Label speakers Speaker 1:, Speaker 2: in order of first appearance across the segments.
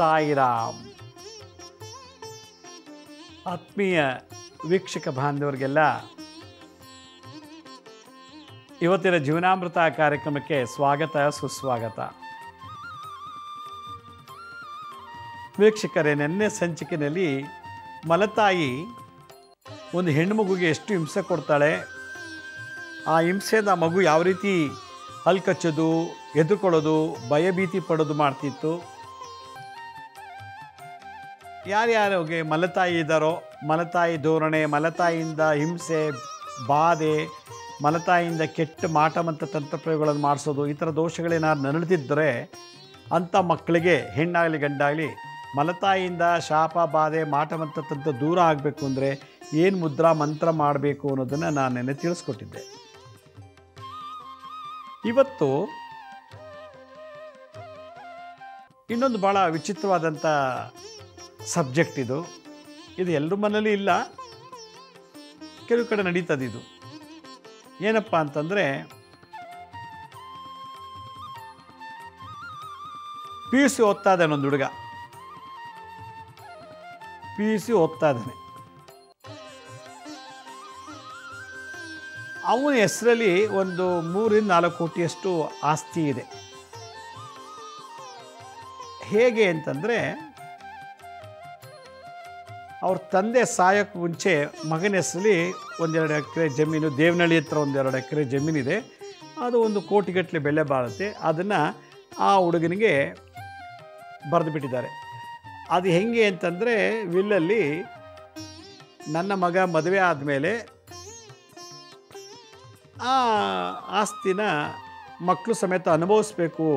Speaker 1: ಸಾಯಿರಾಮ್. ಆತ್ಮೀಯ ವೀಕ್ಷಕ ಬಾಂಧವರಿಗೆಲ್ಲ ಇವತ್ತಿನ ಜೀವನಾಮೃತ ಕಾರ್ಯಕ್ರಮಕ್ಕೆ ಸ್ವಾಗತ ಸುಸ್ವಾಗತ. ವೀಕ್ಷಕರೇ, ನೆನ್ನೆ ಸಂಚಿಕೆಯಲ್ಲಿ ಮಲತಾಯಿ ಒಂದು ಹೆಣ್ಣು ಮಗುಗೆ ಎಷ್ಟು ಹಿಂಸೆ ಕೊಡ್ತಾಳೆ, ಆ ಹಿಂಸೆದ ಮಗು ಯಾವ ರೀತಿ ಹಲ್ಕಚ್ಚೋದು, ಎದುರ್ಕೊಳ್ಳೋದು, ಭಯಭೀತಿ ಪಡೋದು ಮಾಡ್ತಿತ್ತು. ಯಾರ್ಯಾರಿಗೆ ಮಲತಾಯಿ ಇದ್ದಾರೋ, ಮಲತಾಯಿ ಧೋರಣೆ, ಮಲತಾಯಿಯಿಂದ ಹಿಂಸೆ, ಬಾಧೆ, ಮಲತಾಯಿಯಿಂದ ಕೆಟ್ಟ ಮಾಟ ಮತ್ತು ತಂತ್ರಪ್ರಯೋಗಗಳನ್ನು ಮಾಡಿಸೋದು, ಈ ಥರ ದೋಷಗಳೇನಾದ್ರು ನರಳುತ್ತಿದ್ದರೆ ಅಂಥ ಮಕ್ಕಳಿಗೆ, ಹೆಣ್ಣಾಗಲಿ ಗಂಡಾಗಲಿ, ಮಲತಾಯಿಯಿಂದ ಶಾಪ, ಬಾಧೆ, ಮಾಟ ಮತ್ತು ತಂತ್ರ ದೂರ ಆಗಬೇಕು ಅಂದರೆ ಏನು ಮುದ್ರಾ ಮಂತ್ರ ಮಾಡಬೇಕು ಅನ್ನೋದನ್ನು ನಾನು ನೆನ್ನೆ ತಿಳಿಸ್ಕೊಟ್ಟಿದ್ದೆ. ಇವತ್ತು ಇನ್ನೊಂದು ಭಾಳ ವಿಚಿತ್ರವಾದಂಥ ಸಬ್ಜೆಕ್ಟ್ ಇದು ಎಲ್ಲರ ಮನೇಲಿ ಇಲ್ಲ, ಕೆಲವು ಕಡೆ ನಡೀತದೆ. ಇದು ಏನಪ್ಪ ಅಂತಂದರೆ, PUC ಓದ್ತಾ ಇದ್ದಾನೆ ಒಂದು ಹುಡುಗ, PUC ಓದ್ತಾ ಇದ್ದಾನೆ. ಅವನ ಹೆಸರಲ್ಲಿ ಒಂದು 3-4 ಕೋಟಿಯಷ್ಟು ಆಸ್ತಿ ಇದೆ. ಹೇಗೆ ಅಂತಂದರೆ, ಅವ್ರ ತಂದೆ ಸಾಯೋಕ್ಕೆ ಮುಂಚೆ ಮಗನ ಹೆಸರಲ್ಲಿ 1-2 ಎಕರೆ ಜಮೀನು, ದೇವನಹಳ್ಳಿ ಹತ್ರ 1-2 ಎಕರೆ ಜಮೀನಿದೆ. ಅದು 1 ಕೋಟಿಗಟ್ಟಲೆ ಬೆಲೆ ಬಾಳುತ್ತೆ. ಅದನ್ನು ಆ ಹುಡುಗನಿಗೆ ಬರೆದು ಬಿಟ್ಟಿದ್ದಾರೆ. ಅದು ಹೆಂಗೆ ಅಂತಂದರೆ, ವಿಲ್ಲಲ್ಲಿ ನನ್ನ ಮಗ ಮದುವೆ ಆದಮೇಲೆ ಆ ಆಸ್ತಿನ ಮಕ್ಕಳು ಸಮೇತ ಅನುಭವಿಸ್ಬೇಕು,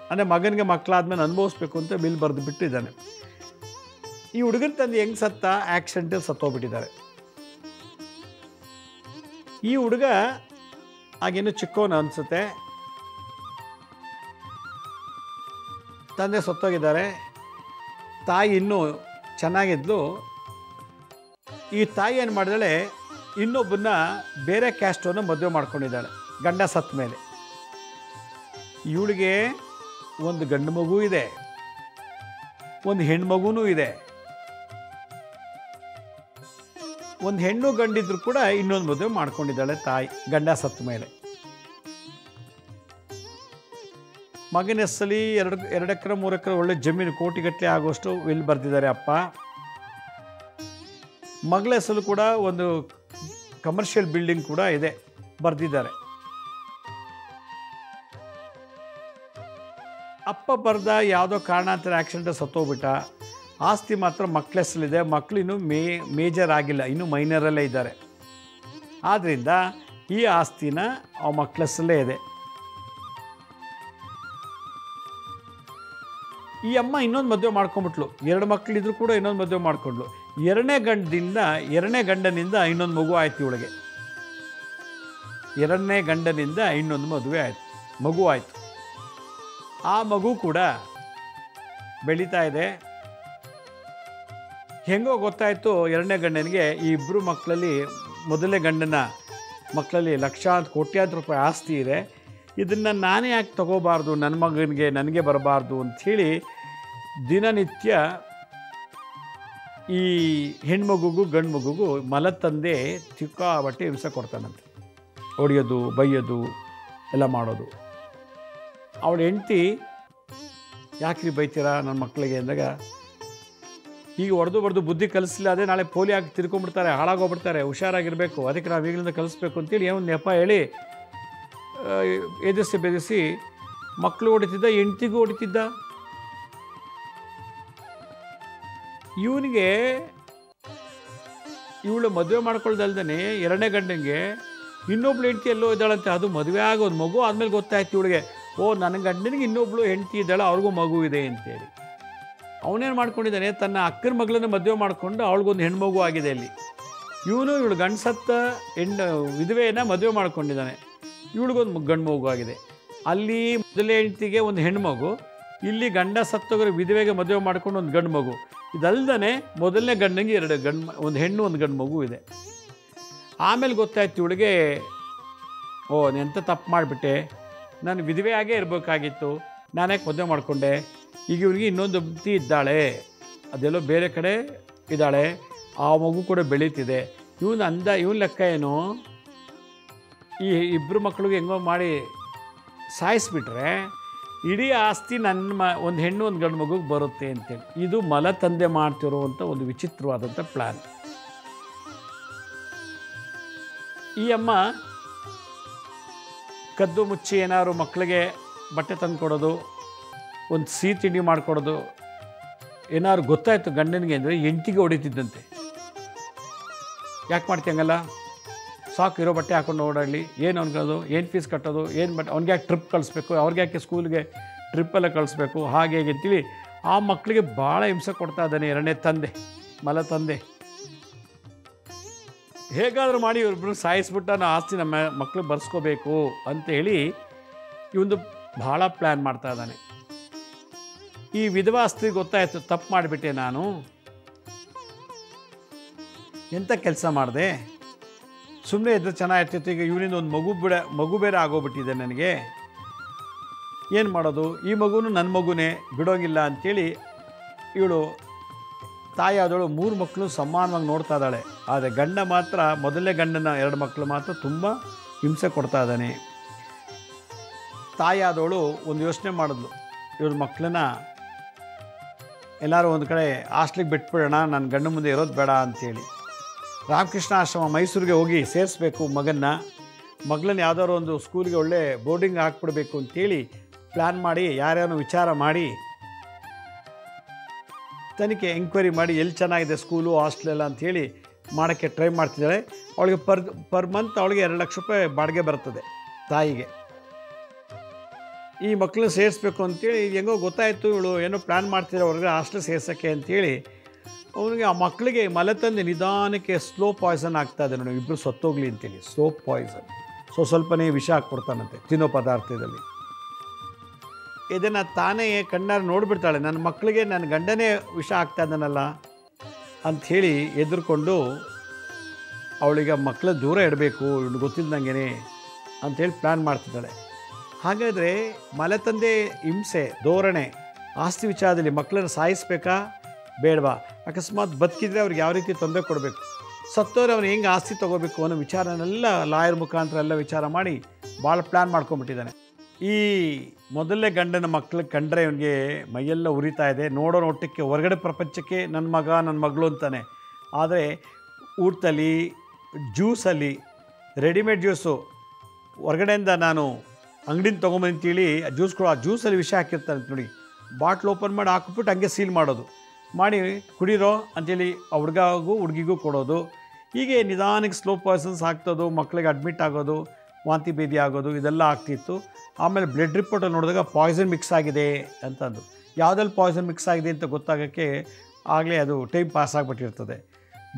Speaker 1: ಅಂದರೆ ಮಗನಿಗೆ ಮಕ್ಕಳಾದ್ಮೇಲೆ ಅನುಭವಿಸ್ಬೇಕು ಅಂತ ಬಿಲ್ ಬರೆದು ಬಿಟ್ಟಿದ್ದಾನೆ. ಈ ಹುಡುಗನ ತಂದೆ ಹೆಂಗೆ ಸತ್ತ, ಆಕ್ಸಿಡೆಂಟಲ್ಲಿ ಸತ್ತೋಗ್ಬಿಟ್ಟಿದ್ದಾರೆ. ಈ ಹುಡುಗ ಆಗೇನು ಚಿಕ್ಕವನು ಅನಿಸುತ್ತೆ, ತಂದೆ ಸತ್ತೋಗಿದ್ದಾರೆ. ತಾಯಿ ಇನ್ನೂ ಚೆನ್ನಾಗಿದ್ಲು. ಈ ತಾಯಿ ಏನು ಮಾಡಿದಾಳೆ, ಇನ್ನೊಬ್ಬನ್ನ ಬೇರೆ ಕ್ಯಾಸ್ಟನ್ನು ಮದುವೆ ಮಾಡ್ಕೊಂಡಿದ್ದಾಳೆ ಗಂಡ ಸತ್ತ ಮೇಲೆ. ಇವಳಿಗೆ ಒಂದು ಗಂಡು ಮಗು ಇದೆ, ಒಂದು ಹೆಣ್ಣು ಮಗುನೂ ಇದೆ. ಒಂದು ಹೆಣ್ಣು ಗಂಡಿದ್ರು ಕೂಡ ಇನ್ನೊಂದು ಮದುವೆ ಮಾಡ್ಕೊಂಡಿದ್ದಾಳೆ ತಾಯಿ ಗಂಡ ಸತ್ತ ಮೇಲೆ. ಮಗನ ಹೆಸರಲ್ಲಿ 2 ಎಕರೆ 3 ಎಕರೆ ಒಳ್ಳೆ ಜಮೀನು, ಕೋಟಿಗಟ್ಟಲೆ ಆಗುವಷ್ಟು ವಿಲ್ ಬರೆದಿದ್ದಾರೆ ಅಪ್ಪ. ಮಗಳ ಹೆಸರು ಕೂಡ ಒಂದು ಕಮರ್ಷಿಯಲ್ ಬಿಲ್ಡಿಂಗ್ ಕೂಡ ಇದೆ, ಬರೆದಿದ್ದಾರೆ. ಅಪ್ಪ ಬರೆದ ಯಾವುದೋ ಕಾರಣಾಂತರ ಆಕ್ಸಿಡೆಂಟ್ ಸತ್ತೋಗ್ಬಿಟ್ಟ. ಆಸ್ತಿ ಮಾತ್ರ ಮಕ್ಕಳ ಹೆಸರಲ್ಲಿದೆ. ಮಕ್ಕಳು ಇನ್ನೂ ಮೇಜರ್ ಆಗಿಲ್ಲ, ಇನ್ನೂ ಮೈನರಲ್ಲೇ ಇದ್ದಾರೆ. ಆದ್ದರಿಂದ ಈ ಆಸ್ತಿನ ಆ ಮಕ್ಕಳ ಹೆಸರಲ್ಲೇ ಇದೆ. ಈ ಅಮ್ಮ ಇನ್ನೊಂದು ಮದುವೆ ಮಾಡ್ಕೊಂಬಿಟ್ಲು. 2 ಮಕ್ಕಳಿದ್ರು ಕೂಡ ಇನ್ನೊಂದು ಮದುವೆ ಮಾಡ್ಕೊಂಡ್ಲು. 2ನೇ ಗಂಡನಿಂದ ಇನ್ನೊಂದು ಮಗು ಆಯ್ತು ಇವಳಿಗೆ. 2ನೇ ಗಂಡನಿಂದ ಇನ್ನೊಂದು ಮಗು ಆಯಿತು. ಆ ಮಗು ಕೂಡ ಬೆಳೀತಾ ಇದೆ. ಹೆಂಗೋ ಗೊತ್ತಾಯಿತು 2ನೇ ಗಂಡನಿಗೆ ಈ 2 ಮಕ್ಕಳಲ್ಲಿ, ಮೊದಲನೇ ಗಂಡನ ಮಕ್ಕಳಲ್ಲಿ ಲಕ್ಷಾಂತರ ಕೋಟ್ಯಾಂತರ ರೂಪಾಯಿ ಆಸ್ತಿ ಇದೆ. ಇದನ್ನು ನಾನೇ ಯಾಕೆ ತಗೋಬಾರ್ದು, ನನ್ನ ಮಗನಿಗೆ ನನಗೆ ಬರಬಾರ್ದು ಅಂಥೇಳಿ ದಿನನಿತ್ಯ ಈ ಹೆಣ್ಮಗುಗೂ ಗಂಡು ಮಗುಗೂ ಮಲತಂದೆ ಸಿಕ್ಕಾಪಟ್ಟೆ ಹಿಂಸೆ ಕೊಡ್ತಾನಂತೆ. ಹೊಡೆಯೋದು, ಬೈಯೋದು ಎಲ್ಲ ಮಾಡೋದು. ಅವಳ ಹೆಂಡತಿ, ಯಾಕ್ರಿ ಬೈತೀರಾ ನನ್ನ ಮಕ್ಕಳಿಗೆ ಅಂದಾಗ, ಈಗ ಹೊಡೆದು ಬುದ್ಧಿ ಕಲಿಸಲಿಲ್ಲ, ಅದೇ ನಾಳೆ ಪೋಲಿ ಆಗಿ ತಿರ್ಕೊಂಡ್ಬಿಡ್ತಾರೆ, ಹಾಳಾಗೋಗ್ಬಿಡ್ತಾರೆ, ಹುಷಾರಾಗಿರಬೇಕು, ಅದಕ್ಕೆ ನಾವು ಈಗಲಿಂದ ಕಲಿಸ್ಬೇಕು ಅಂತೇಳಿ ಏನೋ ನೆಪ ಹೇಳಿ ಬೆದರಿಸಿ ಮಕ್ಕಳು ಹೊಡಿತಿದ್ದ, ಹೆಂಡ್ತಿಗೂ ಹೊಡಿತಿದ್ದ. ಇವನಿಗೆ ಇವಳು ಮದುವೆ ಮಾಡ್ಕೊಳ್ದಲ್ದೇ 2ನೇ ಗಂಡನಿಗೆ ಇನ್ನೊಬ್ಳು ಹೆಂಡ್ತಿ ಎಲ್ಲೋ ಇದ್ದಾಳಂತೆ. ಅದು ಮದುವೆ ಆಗೋದು, ಮಗು ಆದಮೇಲೆ ಗೊತ್ತಾಯ್ತು ಇವಳಿಗೆ, ಓ ನನ್ನ ಗಂಡನಿಗೆ ಇನ್ನೊಬ್ಳು ಹೆಂಡ್ತಿ ಇದ್ದಾಳೆ, ಅವ್ರಿಗೂ ಮಗು ಇದೆ ಅಂತೇಳಿ. ಅವನೇನು ಮಾಡ್ಕೊಂಡಿದ್ದಾನೆ, ತನ್ನ ಅಕ್ಕನ ಮಗಳನ್ನ ಮದುವೆ ಮಾಡಿಕೊಂಡು ಅವಳಿಗೊಂದು ಹೆಣ್ಮಗು ಆಗಿದೆ. ಅಲ್ಲಿ ಇವಳು ಗಂಡು ಸತ್ತ ವಿಧವೆಯನ್ನು ಮದುವೆ ಮಾಡ್ಕೊಂಡಿದ್ದಾನೆ, ಇವಳಿಗೊಂದು ಗಂಡು ಮಗು ಆಗಿದೆ. ಅಲ್ಲಿ ಮೊದಲೇ ಹೆಂಡ್ತಿಗೆ ಒಂದು ಹೆಣ್ಮಗು, ಇಲ್ಲಿ ಗಂಡ ಸತ್ತೋಗ್ರೆ ವಿಧವೆಗೆ ಮದುವೆ ಮಾಡ್ಕೊಂಡು ಒಂದು ಗಂಡು ಮಗು. ಇದಲ್ದೇ ಮೊದಲನೇ ಗಂಡನಿಗೆ 2 ಒಂದು ಹೆಣ್ಣು ಒಂದು ಗಂಡು ಮಗು ಇದೆ. ಆಮೇಲೆ ಗೊತ್ತಾಯ್ತು ಇವಳಿಗೆ, ಓ ಎಂಥ ತಪ್ಪು ಮಾಡಿಬಿಟ್ಟೆ, ನಾನು ವಿಧವೆಯಾಗೇ ಇರಬೇಕಾಗಿತ್ತು, ನಾನ್ಯಾಕೆ ಮದುವೆ ಮಾಡಿಕೊಂಡೆ, ಈಗ ಇವನಿಗೆ ಇನ್ನೊಂದು ಹೆಂಡತಿ ಇದ್ದಾಳೆ, ಅದೆಲ್ಲೋ ಬೇರೆ ಕಡೆ ಇದ್ದಾಳೆ, ಆ ಮಗು ಕೂಡ ಬೆಳೀತಿದೆ. ಇವನ ಲೆಕ್ಕ ಏನು, ಈ ಇಬ್ಬರು ಮಕ್ಕಳಿಗೆ ಹೆಂಗೋ ಮಾಡಿ ಸಾಯಿಸಿಬಿಟ್ರೆ ಇಡೀ ಆಸ್ತಿ ಒಂದು ಹೆಣ್ಣು ಒಂದು ಗಂಡು ಮಗುಗೆ ಬರುತ್ತೆ ಅಂತೇಳಿ. ಇದು ಮಲತಂದೆ ಮಾಡ್ತಿರುವಂಥ ಒಂದು ವಿಚಿತ್ರವಾದಂಥ ಪ್ಲ್ಯಾನ್. ಈ ಅಮ್ಮ ಕದ್ದು ಮುಚ್ಚಿ ಏನಾದ್ರು ಮಕ್ಕಳಿಗೆ ಬಟ್ಟೆ ತಂದು ಕೊಡೋದು, ಒಂದು ಸಿಹಿ ತಿಂಡಿ ಮಾಡಿಕೊಡೋದು, ಏನಾದ್ರು ಗೊತ್ತಾಯಿತು ಗಂಡನಿಗೆ ಅಂದರೆ ಹೆಂಡತಿಗೆ ಹೊಡಿತಿದ್ದಂತೆ. ಯಾಕೆ ಮಾಡ್ತೀಯಂಗಲ್ಲ, ಸಾಕು ಇರೋ ಬಟ್ಟೆ ಹಾಕೊಂಡು ಓಡಾಡಲಿ, ಏನು ಅನ್ಕೋದು, ಏನು ಫೀಸ್ ಕಟ್ಟೋದು, ಏನು ಬಟ್ಟೆ, ಅವ್ನಿಗೆ ಯಾಕೆ ಟ್ರಿಪ್ ಕಳಿಸ್ಬೇಕು, ಅವ್ರಿಗೆ ಯಾಕೆ ಸ್ಕೂಲ್ಗೆ ಟ್ರಿಪ್ಪೆಲ್ಲ ಕಳಿಸ್ಬೇಕು, ಹಾಗೆ ಹೇಗೆ ಅಂತೀವಿ. ಆ ಮಕ್ಕಳಿಗೆ ಭಾಳ ಹಿಂಸೆ ಕೊಡ್ತಾ ಇದ್ದಾನೆ ಎರಡನೇ ತಂದೆ, ಮಲತಂದೆ. ಹೇಗಾದರೂ ಮಾಡಿ ಇವ್ರಿಬ್ರು ಸಾಯಿಸ್ಬಿಟ್ಟು ನಾನು ಆಸ್ತಿ ನಮ್ಮ ಮಕ್ಕಳಿಗೆ ಬರ್ಸ್ಕೋಬೇಕು ಅಂತೇಳಿ ಇವೊಂದು ಭಾಳ ಪ್ಲ್ಯಾನ್ ಮಾಡ್ತಾ ಇದ್ದಾನೆ. ಈ ವಿಧವಾ ಆಸ್ತಿ ಗೊತ್ತಾಯಿತು, ತಪ್ಪು ಮಾಡಿಬಿಟ್ಟೆ ನಾನು, ಎಂಥ ಕೆಲಸ ಮಾಡಿದೆ, ಸುಮ್ಮನೆ ಇದ್ರೆ ಚೆನ್ನಾಗಿರ್ತಿತ್ತು. ಈಗ ಇವನಿಂದ ಒಂದು ಮಗು ಬೇರೆ ಆಗೋಗ್ಬಿಟ್ಟಿದೆ ನನಗೆ, ಏನು ಮಾಡೋದು, ಈ ಮಗುನು ನನ್ನ ಮಗುನೇ, ಬಿಡೋಂಗಿಲ್ಲ ಅಂಥೇಳಿ ಇವಳು ತಾಯಿ ಆದವಳು 3 ಮಕ್ಕಳು ಸಮಾನವಾಗಿ ನೋಡ್ತಾ ಇದ್ದಾಳೆ. ಆದರೆ ಗಂಡ ಮಾತ್ರ, ಮೊದಲನೇ ಗಂಡನ 2 ಮಕ್ಕಳು ಮಾತ್ರ ತುಂಬ ಹಿಂಸೆ ಕೊಡ್ತಾ ಇದ್ದಾನೆ. ತಾಯಿ ಆದವಳು ಒಂದು ಯೋಚನೆ ಮಾಡಿದ್ಲು, ಇವಳ ಮಕ್ಕಳನ್ನ ಎಲ್ಲರೂ ಒಂದು ಕಡೆ ಹಾಸ್ಟ್ಲಿಗೆ ಬಿಟ್ಬಿಡೋಣ, ನನ್ನ ಗಂಡ ಮುಂದೆ ಇರೋದು ಬೇಡ ಅಂಥೇಳಿ ರಾಮಕೃಷ್ಣ ಆಶ್ರಮ ಮೈಸೂರಿಗೆ ಹೋಗಿ ಸೇರಿಸ್ಬೇಕು ಮಗಳನ್ನ ಯಾವುದಾದ್ರು ಒಂದು ಸ್ಕೂಲಿಗೆ ಒಳ್ಳೆ ಬೋರ್ಡಿಂಗ್ ಹಾಕ್ಬಿಡ್ಬೇಕು ಅಂತೇಳಿ ಪ್ಲ್ಯಾನ್ ಮಾಡಿ, ಯಾರ್ಯಾರು ವಿಚಾರ ಮಾಡಿ ತನಿಖೆ ಎಂಕ್ವೈರಿ ಮಾಡಿ ಎಲ್ಲಿ ಚೆನ್ನಾಗಿದೆ ಸ್ಕೂಲು ಹಾಸ್ಟೆಲೆಲ್ಲ ಅಂಥೇಳಿ ಮಾಡೋಕ್ಕೆ ಟ್ರೈ ಮಾಡ್ತಿದ್ದಾಳೆ. ಅವಳಿಗೆ ಪರ್ ಮಂತ್ ಅವಳಿಗೆ 2 ಲಕ್ಷ ರೂಪಾಯಿ ಬಾಡಿಗೆ ಬರ್ತದೆ ತಾಯಿಗೆ. ಈ ಮಕ್ಕಳನ್ನ ಸೇರಿಸ್ಬೇಕು ಅಂತೇಳಿ ಹೆಂಗೋ ಗೊತ್ತಾಯಿತು, ಇವಳು ಏನೋ ಪ್ಲ್ಯಾನ್ ಮಾಡ್ತಿದ್ದಾರೆ ಹೊರಗಡೆ ಹಾಸ್ಟೆಲ್ ಸೇರ್ಸೋಕ್ಕೆ ಅಂತೇಳಿ. ಅವನಿಗೆ ಆ ಮಕ್ಕಳಿಗೆ ಮಲತಂದು ನಿಧಾನಕ್ಕೆ ಸ್ಲೋ ಪಾಯ್ಸನ್ ಆಗ್ತಾಯಿದೆ ನೋಡಿ, ಇಬ್ಬರು ಸತ್ತೋಗ್ಲಿ ಅಂತೇಳಿ ಸ್ಲೋ ಪಾಯ್ಸನ್. ಸ್ವಲ್ಪನೇ ವಿಷ ಹಾಕ್ಕೊಡ್ತಾನಂತೆ ತಿನ್ನೋ ಪದಾರ್ಥದಲ್ಲಿ. ಇದನ್ನು ತಾನೇ ಕಣ್ಣಾರೆ ನೋಡಿಬಿಡ್ತಾಳೆ, ನನ್ನ ಮಕ್ಕಳಿಗೆ ನನ್ನ ಗಂಡನೇ ವಿಷ ಆಗ್ತಾ ಇದ್ದಾನಲ್ಲ ಅಂಥೇಳಿ ಎದುರ್ಕೊಂಡು ಅವಳಿಗೆ ಮಕ್ಕಳ ದೂರ ಇಡಬೇಕು, ಇವಳು ಗೊತ್ತಿಲ್ಲದಂಗೆ ಅಂಥೇಳಿ ಪ್ಲ್ಯಾನ್ ಮಾಡ್ತಿದ್ದಾಳೆ. ಹಾಗಾದರೆ ಮಲತಂದೆ ಹಿಂಸೆ ಧೋರಣೆ ಆಸ್ತಿ ವಿಚಾರದಲ್ಲಿ ಮಕ್ಕಳನ್ನು ಸಾಯಿಸಬೇಕಾ ಬೇಡವಾ, ಅಕಸ್ಮಾತ್ ಬದುಕಿದ್ರೆ ಅವ್ರಿಗೆ ಯಾವ ರೀತಿ ತೊಂದರೆ ಕೊಡಬೇಕು, ಸತ್ತೋದ್ರೆ ಅವನು ಹೆಂಗೆ ಆಸ್ತಿ ತೊಗೋಬೇಕು ಅನ್ನೋ ವಿಚಾರನೆಲ್ಲ ಲಾಯರ್ ಮುಖಾಂತರ ಎಲ್ಲ ವಿಚಾರ ಮಾಡಿ ಭಾಳ ಪ್ಲ್ಯಾನ್ ಮಾಡ್ಕೊಂಡ್ಬಿಟ್ಟಿದ್ದಾನೆ. ಈ ಮೊದಲನೇ ಗಂಡನ ಮಕ್ಕಳಿಗೆ ಕಂಡ್ರೆ ಇವನಿಗೆ ಮೈಯೆಲ್ಲ ಉರಿತಾ ಇದೆ. ನೋಡೋ ನೋಟಕ್ಕೆ ಹೊರಗಡೆ ಪ್ರಪಂಚಕ್ಕೆ ನನ್ನ ಮಗ ನನ್ನ ಮಗಳು ಅಂತಾನೆ, ಆದರೆ ಊಟದಲ್ಲಿ ಜ್ಯೂಸಲ್ಲಿ ರೆಡಿಮೇಡ್ ಜ್ಯೂಸು ಹೊರಗಡೆಯಿಂದ ನಾನು ಅಂಗಡಿನ ತೊಗೊಂಬಂತೇಳಿ ಆ ಜ್ಯೂಸಲ್ಲಿ ವಿಷ ಹಾಕಿರ್ತಾನೆ ನೋಡಿ, ಬಾಟ್ಲ್ ಓಪನ್ ಮಾಡಿ ಹಾಕ್ಬಿಟ್ಟು ಹಂಗೆ ಸೀಲ್ ಮಾಡೋದು, ಮಾಡಿ ಕುಡೀರೋ ಅಂಥೇಳಿ ಆ ಹುಡುಗಿಗೂ ಕೊಡೋದು. ಹೀಗೆ ನಿಧಾನಕ್ಕೆ ಸ್ಲೋ ಪಾಯ್ಸನ್ಸ್ ಆಗ್ತದೋ, ಮಕ್ಕಳಿಗೆ ಅಡ್ಮಿಟ್ ಆಗೋದು, ವಾಂತಿ ಭೇದಿ ಆಗೋದು, ಇದೆಲ್ಲ ಆಗ್ತಿತ್ತು. ಆಮೇಲೆ ಬ್ಲಡ್ ರಿಪೋರ್ಟಲ್ಲಿ ನೋಡಿದಾಗ ಪಾಯ್ಸನ್ ಮಿಕ್ಸ್ ಆಗಿದೆ ಅಂತಂದು, ಯಾವುದಲ್ಲಿ ಪಾಯ್ಸನ್ ಮಿಕ್ಸ್ ಆಗಿದೆ ಅಂತ ಗೊತ್ತಾಗೋಕ್ಕೆ ಆಗಲೇ ಅದು ಟೈಮ್ ಪಾಸ್ ಆಗಿಬಿಟ್ಟಿರ್ತದೆ.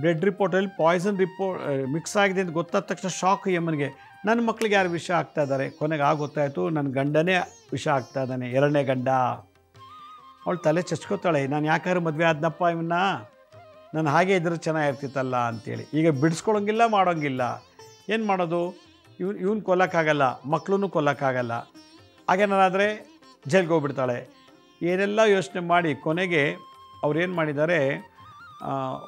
Speaker 1: ಬ್ಲಡ್ ರಿಪೋರ್ಟಲ್ಲಿ ಪಾಯ್ಸನ್ ಮಿಕ್ಸ್ ಆಗಿದೆ ಅಂತ ಗೊತ್ತಾದ ತಕ್ಷಣ ಶಾಕ್ ಯಮ್ಮನಿಗೆ, ನನ್ನ ಮಕ್ಕಳಿಗೆ ಯಾರು ವಿಷ ಆಗ್ತಾ ಇದ್ದಾರೆ. ಕೊನೆಗೆ ಗೊತ್ತಾಯಿತು ನನ್ನ ಗಂಡನೇ ವಿಷ ಆಗ್ತಾ ಇದ್ದಾನೆ, ಎರಡನೇ ಗಂಡ. ಅವಳು ತಲೆ ಚಚ್ಕೋತಾಳೆ, ನಾನು ಯಾಕಾದ್ರೂ ಮದುವೆ ಆದ್ನಪ್ಪ ಇವನ್ನ, ನಾನು ಹಾಗೆ ಇದ್ರೆ ಚೆನ್ನಾಗಿರ್ತಿತ್ತಲ್ಲ ಅಂಥೇಳಿ. ಈಗ ಬಿಡಿಸ್ಕೊಳಂಗಿಲ್ಲ, ಮಾಡೋಂಗಿಲ್ಲ, ಏನು ಮಾಡೋದು, ಇವನು ಕೊಲ್ಲಕ್ಕಾಗಲ್ಲ, ಮಕ್ಕಳನ್ನು ಕೊಲ್ಲಕ್ಕಾಗಲ್ಲ. ಹಾಗೇನಾದರೆ ಜೈಲ್ಗೆ ಹೋಗ್ಬಿಡ್ತಾಳೆ. ಏನೆಲ್ಲ ಯೋಚನೆ ಮಾಡಿ ಕೊನೆಗೆ ಅವ್ರೇನು ಮಾಡಿದ್ದಾರೆ,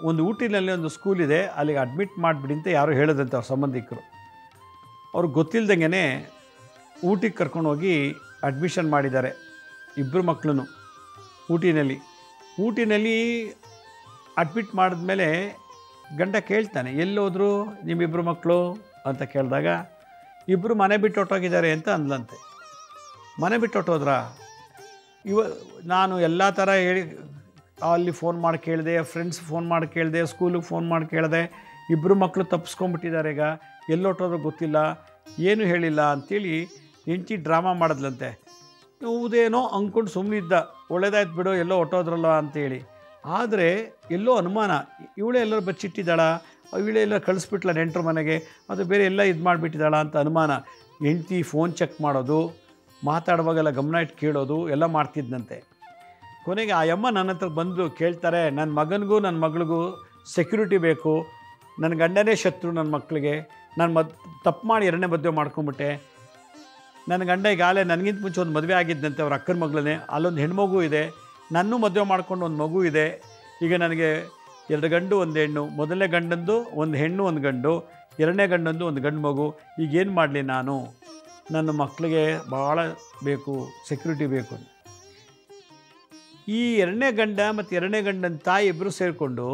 Speaker 1: ಒಂದು ಊಟಿನಲ್ಲಿ ಒಂದು ಸ್ಕೂಲ್ ಇದೆ, ಅಲ್ಲಿಗೆ ಅಡ್ಮಿಟ್ ಮಾಡಿಬಿಡಿ ಅಂತ ಯಾರು ಹೇಳಿದಂತೆ ಅವ್ರ ಸಂಬಂಧಿಕರು. ಅವ್ರಿಗೆ ಗೊತ್ತಿಲ್ದಂಗೆ ಊಟಿಗೆ ಕರ್ಕೊಂಡೋಗಿ ಅಡ್ಮಿಷನ್ ಮಾಡಿದ್ದಾರೆ ಇಬ್ಬರು ಮಕ್ಕಳನ್ನು ಊಟಿನಲ್ಲಿ ಅಡ್ಮಿಟ್ ಮಾಡಿದ್ಮೇಲೆ ಗಂಡ ಕೇಳ್ತಾನೆ, ಎಲ್ಲೋದ್ರು ನಿಮ್ಮಿಬ್ಬರು ಮಕ್ಕಳು ಅಂತ ಕೇಳಿದಾಗ, ಇಬ್ಬರು ಮನೆ ಬಿಟ್ಟು ಹೊಟ್ಟೋಗಿದ್ದಾರೆ ಅಂತ ಅಂದ್ಲಂತೆ. ಮನೆ ಬಿಟ್ಟು ಹೊಟ್ಟೋದ್ರಾ? ನಾನು ಎಲ್ಲ ಥರ ಹೇಳಿ ಅಲ್ಲಿ ಫೋನ್ ಮಾಡಿ ಕೇಳಿದೆ, ಫ್ರೆಂಡ್ಸ್ ಫೋನ್ ಮಾಡಿ ಕೇಳಿದೆ, ಸ್ಕೂಲಿಗೆ ಫೋನ್ ಮಾಡಿ ಕೇಳಿದೆ, ಇಬ್ಬರು ಮಕ್ಕಳು ತಪ್ಪಿಸ್ಕೊಂಡ್ಬಿಟ್ಟಿದ್ದಾರೆ, ಈಗ ಎಲ್ಲೊಟ್ಟೋದ್ರೂ ಗೊತ್ತಿಲ್ಲ, ಏನೂ ಹೇಳಿಲ್ಲ ಅಂಥೇಳಿ ಹೆಂಡತಿ ಡ್ರಾಮಾ ಮಾಡಿದ್ಲಂತೆ. ಹೌದೇನೋ ಅಂದ್ಕೊಂಡು ಸುಮ್ಮನಿದ್ದ, ಒಳ್ಳೇದಾಯ್ತು ಬಿಡು ಎಲ್ಲೋ ಹೊಟ್ಟೋದ್ರಲ್ಲ ಅಂಥೇಳಿ. ಆದರೆ ಎಲ್ಲೋ ಅನುಮಾನ, ಇವಳೇ ಎಲ್ಲರೂ ಬಚ್ಚಿಟ್ಟಿದ್ದಾಳ, ಇವಳೇ ಎಲ್ಲ ಕಳಿಸ್ಬಿಟ್ಲ ನೆಂಟರ ಮನೆಗೆ, ಅದು ಬೇರೆ ಎಲ್ಲ ಇದು ಮಾಡಿಬಿಟ್ಟಿದ್ದಾಳ ಅಂತ ಅನುಮಾನ. ಹೆಂಡತಿ ಫೋನ್ ಚೆಕ್ ಮಾಡೋದು, ಮಾತಾಡುವಾಗೆಲ್ಲ ಗಮನ ಇಟ್ಟು ಕೇಳೋದು ಎಲ್ಲ ಮಾಡ್ತಿದ್ದಂತೆ. ಕೊನೆಗೆ ಆ ಅಮ್ಮ ನನ್ನ ಹತ್ರ ಬಂದು ಕೇಳ್ತಾರೆ, ನನ್ನ ಮಗನಿಗೂ ನನ್ನ ಮಗಳಿಗೂ ಸೆಕ್ಯೂರಿಟಿ ಬೇಕು, ನನ್ನ ಗಂಡನೇ ಶತ್ರು ನನ್ನ ಮಕ್ಕಳಿಗೆ, ನಾನು ತಪ್ಪು ಮಾಡಿ ಎರಡನೇ ಮದುವೆ ಮಾಡ್ಕೊಂಬಿಟ್ಟೆ, ನನ್ನ ಗಂಡ ಈಗಾಗಲೇ ನನಗಿಂತ ಮುಂಚೆ ಒಂದು ಮದುವೆ ಆಗಿದ್ದಂತೆ ಅವ್ರ ಅಕ್ಕನ ಮಗಳನ್ನೇ, ಅಲ್ಲೊಂದು ಹೆಣ್ಮಗು ಇದೆ, ನನ್ನೂ ಮದುವೆ ಮಾಡ್ಕೊಂಡು ಒಂದು ಮಗು ಇದೆ. ಈಗ ನನಗೆ 2 ಗಂಡು 1 ಹೆಣ್ಣು. ಮೊದಲನೇ ಗಂಡಂದು 1 ಹೆಣ್ಣು 1 ಗಂಡು, ಎರಡನೇ ಗಂಡಂದು 1 ಗಂಡು ಮಗು. ಈಗೇನು ಮಾಡಲಿ ನಾನು? ನನ್ನ ಮಕ್ಕಳಿಗೆ ಭಾಳ ಬೇಕು, ಸೆಕ್ಯೂರಿಟಿ ಬೇಕು. ಈ 2ನೇ ಗಂಡ ಮತ್ತು 2ನೇ ಗಂಡನ ತಾಯಿ ಇಬ್ಬರು ಸೇರಿಕೊಂಡು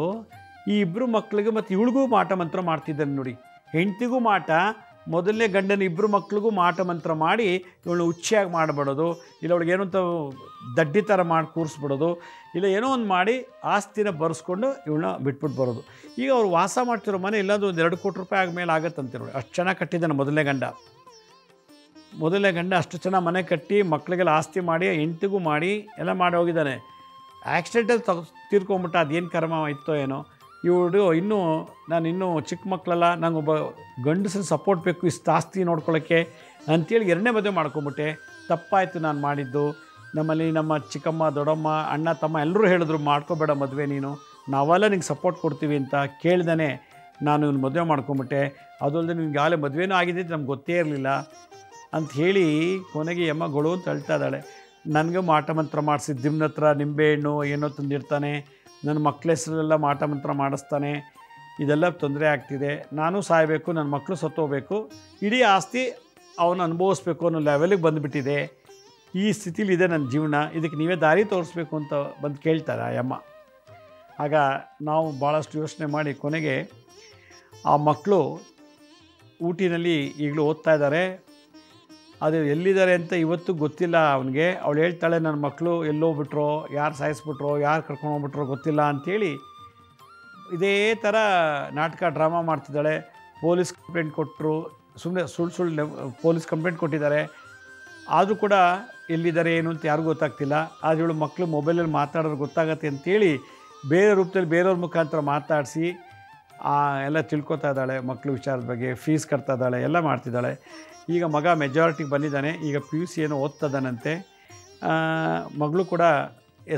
Speaker 1: ಈ ಇಬ್ಬರು ಮಕ್ಕಳಿಗೆ ಮತ್ತು ಇವಳಿಗೂ ಮಾಟ ಮಂತ್ರ ಮಾಡ್ತಿದ್ದಾನೆ ನೋಡಿ. ಹೆಂಡ್ತಿಗೂ ಮಾಟ, ಮೊದಲನೇ ಗಂಡನ ಇಬ್ಬರು ಮಕ್ಳಿಗೂ ಮಾಟ ಮಂತ್ರ ಮಾಡಿ ಇವಳನ್ನ ಹುಚ್ಚಿಯಾಗಿ ಮಾಡಿಬಿಡೋದು, ಇಲ್ಲ ಅವಳಿಗೆ ಏನೋ ಅಂತ ದಡ್ಡಿ ಥರ ಮಾಡಿ ಕೂರಿಸ್ಬಿಡೋದು, ಇಲ್ಲ ಏನೋ ಒಂದು ಮಾಡಿ ಆಸ್ತಿನ ಬರೆಸ್ಕೊಂಡು ಇವಳನ್ನ ಬಿಟ್ಬಿಟ್ಟು ಬರೋದು. ಈಗ ಅವ್ರು ವಾಸ ಮಾಡ್ತಿರೋ ಮನೆ ಇಲ್ಲಾಂದ್ರೆ ಒಂದು 2 ಕೋಟಿ ರೂಪಾಯಿ ಆದಮೇಲೆ ಆಗತ್ತಂತೆ ನೋಡಿ. ಅಷ್ಟು ಚೆನ್ನಾಗಿ ಕಟ್ಟಿದ್ದಾನೆ ಮೊದಲನೇ ಗಂಡ ಅಷ್ಟು ಚೆನ್ನಾಗಿ ಮನೆ ಕಟ್ಟಿ ಮಕ್ಕಳಿಗೆಲ್ಲ ಆಸ್ತಿ ಮಾಡಿ ಹೆಂಡ್ತಿಗೂ ಮಾಡಿ ಎಲ್ಲ ಮಾಡಿ ಹೋಗಿದ್ದಾನೆ. ಆಕ್ಸಿಡೆಂಟಲ್ಲಿ ತೀರ್ಕೊಂಬಿಟ್ಟ. ಅದೇನು ಕರ್ಮ ಇತ್ತೋ ಏನೋ. ಇವಳು ಇನ್ನೂ ಚಿಕ್ಕ ಮಕ್ಕಳಲ್ಲ, ನಂಗೊಬ್ಬ ಗಂಡಸನ ಸಪೋರ್ಟ್ ಬೇಕು ಇಷ್ಟು ಆಸ್ತಿ ನೋಡ್ಕೊಳ್ಳೋಕ್ಕೆ ಅಂಥೇಳಿ 2ನೇ ಮದುವೆ ಮಾಡ್ಕೊಂಬಿಟ್ಟೆ. ತಪ್ಪಾಯಿತು ನಾನು ಮಾಡಿದ್ದು. ನಮ್ಮಲ್ಲಿ ನಮ್ಮ ಚಿಕ್ಕಮ್ಮ, ದೊಡ್ಡಮ್ಮ, ಅಣ್ಣ, ತಮ್ಮ ಎಲ್ಲರೂ ಹೇಳಿದ್ರು ಮಾಡ್ಕೋಬೇಡ ಮದುವೆ, ನೀನು ನಾವೆಲ್ಲ ನಿಂಗೆ ಸಪೋರ್ಟ್ ಕೊಡ್ತೀವಿ ಅಂತ ಕೇಳ್ದೇ ನಾನು ಇವ್ನು ಮದುವೆ ಮಾಡ್ಕೊಂಬಿಟ್ಟೆ. ಅದು ಅಲ್ಲದೆ ನಿಮ್ಗೆ ಯಾವೇ ಮದುವೆನೂ ಆಗಿದೆ ನಮ್ಗೆ ಗೊತ್ತೇ ಇರಲಿಲ್ಲ ಅಂತ ಹೇಳಿ ಕೊನೆಗೆ ಅಮ್ಮಗಳು ಅಂತ ಹೇಳ್ತಾ ಇದ್ದಾಳೆ. ನನಗೆ ಮಾಟ ಮಂತ್ರ ಮಾಡಿಸಿ ದಿಮ್ನ ಹತ್ರ ನಿಂಬೆಹಣ್ಣು ಏನೋ ತಂದಿರ್ತಾನೆ, ನನ್ನ ಮಕ್ಕಳ ಹೆಸರೆಲ್ಲ ಮಾಟ ಮಂತ್ರ ಮಾಡಿಸ್ತಾನೆ. ಇದೆಲ್ಲ ತೊಂದರೆ ಆಗ್ತಿದೆ. ನಾನು ಸಾಯಬೇಕು, ನನ್ನ ಮಕ್ಕಳು ಸತ್ತೋಗ್ಬೇಕು, ಇಡೀ ಆಸ್ತಿ ಅವನು ಅನುಭವಿಸ್ಬೇಕು ಅನ್ನೋ ಲೆವೆಲಿಗೆ ಬಂದುಬಿಟ್ಟಿದೆ. ಈ ಸ್ಥಿತಿಲಿದೆ ನನ್ನ ಜೀವನ, ಇದಕ್ಕೆ ನೀವೇ ದಾರಿ ತೋರಿಸ್ಬೇಕು ಅಂತ ಬಂದು ಕೇಳ್ತಾರೆ ಆ ಅಮ್ಮ. ಆಗ ನಾವು ಭಾಳಷ್ಟು ಯೋಚನೆ ಮಾಡಿ ಕೊನೆಗೆ ಆ ಮಕ್ಕಳು ಊಟಿನಲ್ಲಿ ಈಗಲೂ ಓದ್ತಾ ಇದ್ದಾರೆ. ಅದು ಎಲ್ಲಿದ್ದಾರೆ ಅಂತ ಇವತ್ತು ಗೊತ್ತಿಲ್ಲ ಅವನಿಗೆ. ಅವಳು ಹೇಳ್ತಾಳೆ, ನನ್ನ ಮಕ್ಕಳು ಎಲ್ಲೋಗ್ಬಿಟ್ರೋ, ಯಾರು ಸಾಯಿಸ್ಬಿಟ್ರೋ, ಯಾರು ಕರ್ಕೊಂಡೋಗ್ಬಿಟ್ರೋ ಗೊತ್ತಿಲ್ಲ ಅಂಥೇಳಿ ಇದೇ ಥರ ನಾಟಕ ಡ್ರಾಮಾ ಮಾಡ್ತಿದ್ದಾಳೆ. ಪೊಲೀಸ್ ಕಂಪ್ಲೇಂಟ್ ಕೊಟ್ಟರು, ಸುಮ್ಮನೆ ಸುಳ್ಳು ಪೊಲೀಸ್ ಕಂಪ್ಲೇಂಟ್ ಕೊಟ್ಟಿದ್ದಾರೆ. ಆದರೂ ಕೂಡ ಎಲ್ಲಿದ್ದಾರೆ ಏನು ಅಂತ ಯಾರಿಗೂ ಗೊತ್ತಾಗ್ತಿಲ್ಲ. ಆದರೆ ಇವಳು ಮಕ್ಕಳು ಮೊಬೈಲಲ್ಲಿ ಮಾತಾಡೋದು ಗೊತ್ತಾಗತ್ತೆ ಅಂತೇಳಿ ಬೇರೆ ರೂಪದಲ್ಲಿ ಬೇರೆಯವ್ರ ಮುಖಾಂತರ ಮಾತಾಡಿಸಿ ಎಲ್ಲ ತಿಳ್ಕೊತಾ ಇದ್ದಾಳೆ. ಮಕ್ಕಳು ವಿಚಾರದ ಬಗ್ಗೆ ಫೀಸ್ ಕಟ್ತಾ ಇದ್ದಾಳೆ, ಎಲ್ಲ ಮಾಡ್ತಿದ್ದಾಳೆ. ಈಗ ಮಗ ಮೆಜಾರಿಟಿಗೆ ಬಂದಿದ್ದಾನೆ. ಈಗ PUC ಏನೋ ಓದ್ತದಾನಂತೆ. ಮಗಳು ಕೂಡ